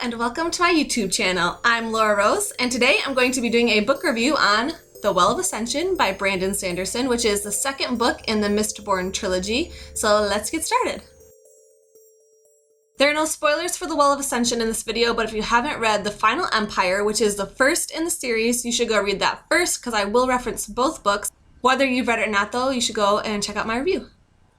and welcome to my YouTube channel. I'm Laura Rose, and today I'm going to be doing a book review on The Well of Ascension by Brandon Sanderson, which is the second book in the Mistborn trilogy. So let's get started. There are no spoilers for The Well of Ascension in this video, but if you haven't read The Final Empire, which is the first in the series, you should go read that first because I will reference both books. Whether you've read it or not though, you should go and check out my review.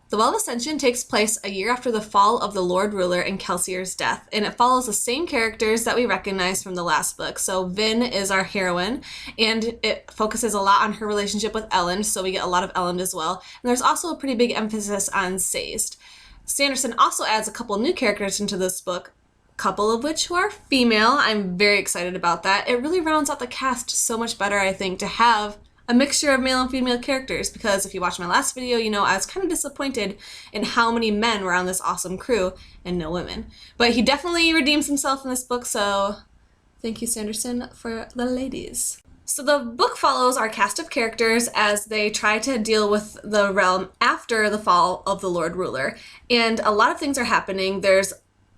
The Well of Ascension takes place a year after the fall of the Lord Ruler and Kelsier's death, and it follows the same characters that we recognize from the last book. So Vin is our heroine, and it focuses a lot on her relationship with Elend, so we get a lot of Elend as well. And there's also a pretty big emphasis on Sazed. Sanderson also adds a couple new characters into this book, a couple of which who are female. I'm very excited about that. It really rounds out the cast so much better, I think, to have a mixture of male and female characters, because if you watched my last video, you know I was kind of disappointed in how many men were on this awesome crew and no women. But he definitely redeems himself in this book, so thank you, Sanderson, for the ladies. So the book follows our cast of characters as they try to deal with the realm after the fall of the Lord Ruler. And a lot of things are happening. There's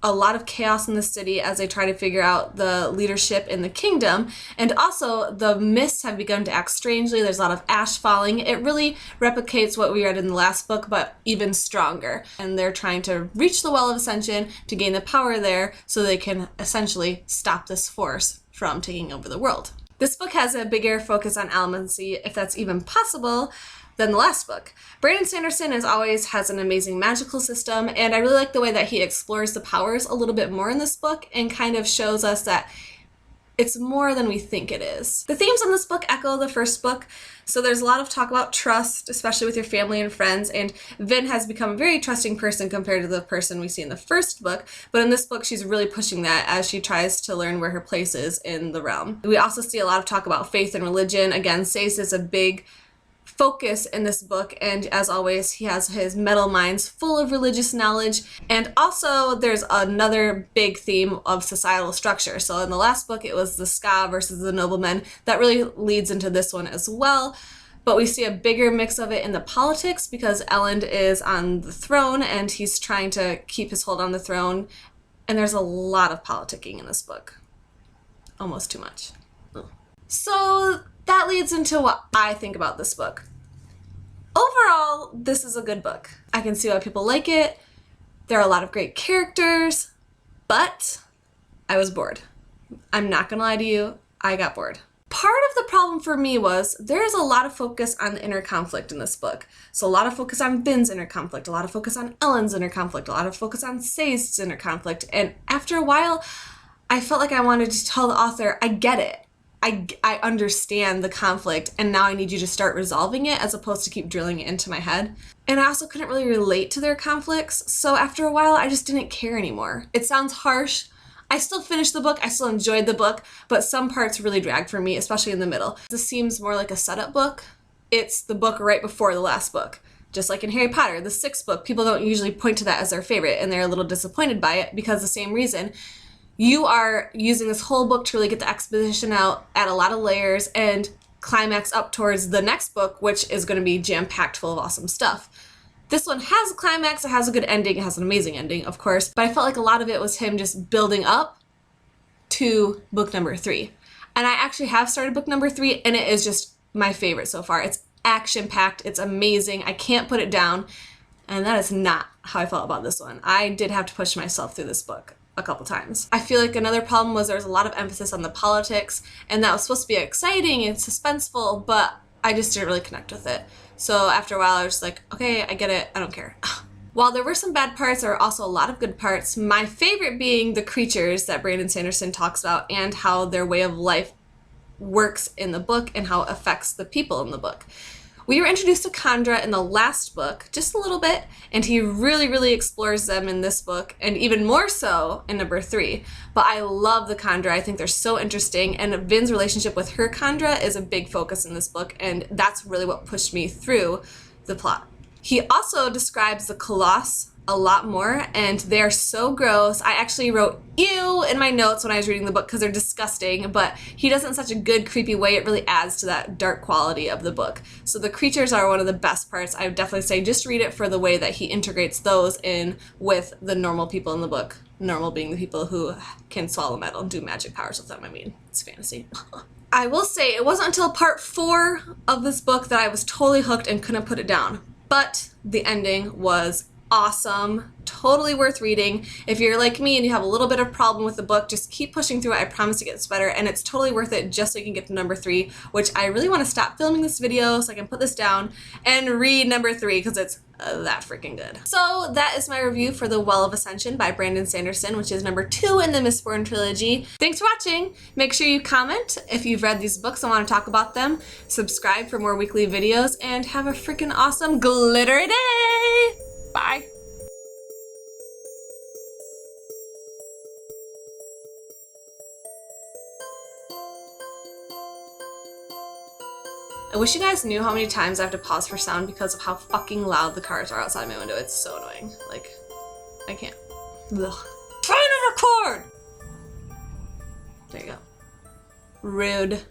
a lot of chaos in the city as they try to figure out the leadership in the kingdom. And also the mists have begun to act strangely. There's a lot of ash falling. It really replicates what we read in the last book, but even stronger. And they're trying to reach the Well of Ascension to gain the power there so they can essentially stop this force from taking over the world. This book has a bigger focus on alchemy, if that's even possible, than the last book. Brandon Sanderson, as always, has an amazing magical system, and I really like the way that he explores the powers a little bit more in this book and kind of shows us that it's more than we think it is. The themes in this book echo the first book, so there's a lot of talk about trust, especially with your family and friends, and Vin has become a very trusting person compared to the person we see in the first book, but in this book she's really pushing that as she tries to learn where her place is in the realm. We also see a lot of talk about faith and religion. Again, Sazed is a big focus in this book, and as always he has his metal minds full of religious knowledge. And also there's another big theme of societal structure. So in the last book it was the Ska versus the noblemen. That really leads into this one as well, but we see a bigger mix of it in the politics because Elend is on the throne and he's trying to keep his hold on the throne, and there's a lot of politicking in this book, almost too much. So that leads into what I think about this book. Overall, this is a good book. I can see why people like it. There are a lot of great characters, but I was bored. I'm not gonna lie to you, I got bored. Part of the problem for me was there's a lot of focus on the inner conflict in this book. So a lot of focus on Vin's inner conflict, a lot of focus on Elend's inner conflict, a lot of focus on Sazed's inner conflict, and after a while, I felt like I wanted to tell the author, I get it. I understand the conflict, and now I need you to start resolving it as opposed to keep drilling it into my head. And I also couldn't really relate to their conflicts, so after a while I just didn't care anymore. It sounds harsh. I still finished the book, I still enjoyed the book, but some parts really dragged for me, especially in the middle. This seems more like a setup book. It's the book right before the last book. Just like in Harry Potter, the sixth book, people don't usually point to that as their favorite, and they're a little disappointed by it because the same reason. You are using this whole book to really get the exposition out, add a lot of layers, and climax up towards the next book, which is going to be jam-packed full of awesome stuff. This one has a climax, it has a good ending, it has an amazing ending, of course, but I felt like a lot of it was him just building up to book number 3. And I actually have started book number 3, and it is just my favorite so far. It's action-packed, it's amazing, I can't put it down, and that is not how I felt about this one. I did have to push myself through this book a couple times. I feel like another problem was there was a lot of emphasis on the politics, and that was supposed to be exciting and suspenseful, but I just didn't really connect with it. So after a while I was just like, okay, I get it, I don't care. While there were some bad parts, there were also a lot of good parts, my favorite being the creatures that Brandon Sanderson talks about and how their way of life works in the book and how it affects the people in the book. We were introduced to Kandra in the last book, just a little bit, and he really explores them in this book, and even more so in number 3. But I love the Kandra, I think they're so interesting, and Vin's relationship with her Kandra is a big focus in this book, and that's really what pushed me through the plot. He also describes the Colossus a lot more, and they're so gross. I actually wrote ew in my notes when I was reading the book because they're disgusting, but he does it in such a good, creepy way. It really adds to that dark quality of the book. So the creatures are one of the best parts. I would definitely say just read it for the way that he integrates those in with the normal people in the book. Normal being the people who can swallow metal and do magic powers with them. I mean, it's fantasy. I will say it wasn't until part 4 of this book that I was totally hooked and couldn't put it down. But the ending was awesome, totally worth reading. If you're like me and you have a little bit of problem with the book, just keep pushing through it. I promise it gets better, and it's totally worth it just so you can get to number 3, which I really want to stop filming this video so I can put this down and read number 3 because it's that freaking good. So that is my review for The Well of Ascension by Brandon Sanderson, which is number 2 in the Mistborn trilogy. Thanks for watching. Make sure you comment if you've read these books and want to talk about them. Subscribe for more weekly videos, and have a freaking awesome glittery day! Bye. I wish you guys knew how many times I have to pause for sound because of how fucking loud the cars are outside my window. It's so annoying. Like, I can't. Ugh. Trying to record! There you go. Rude.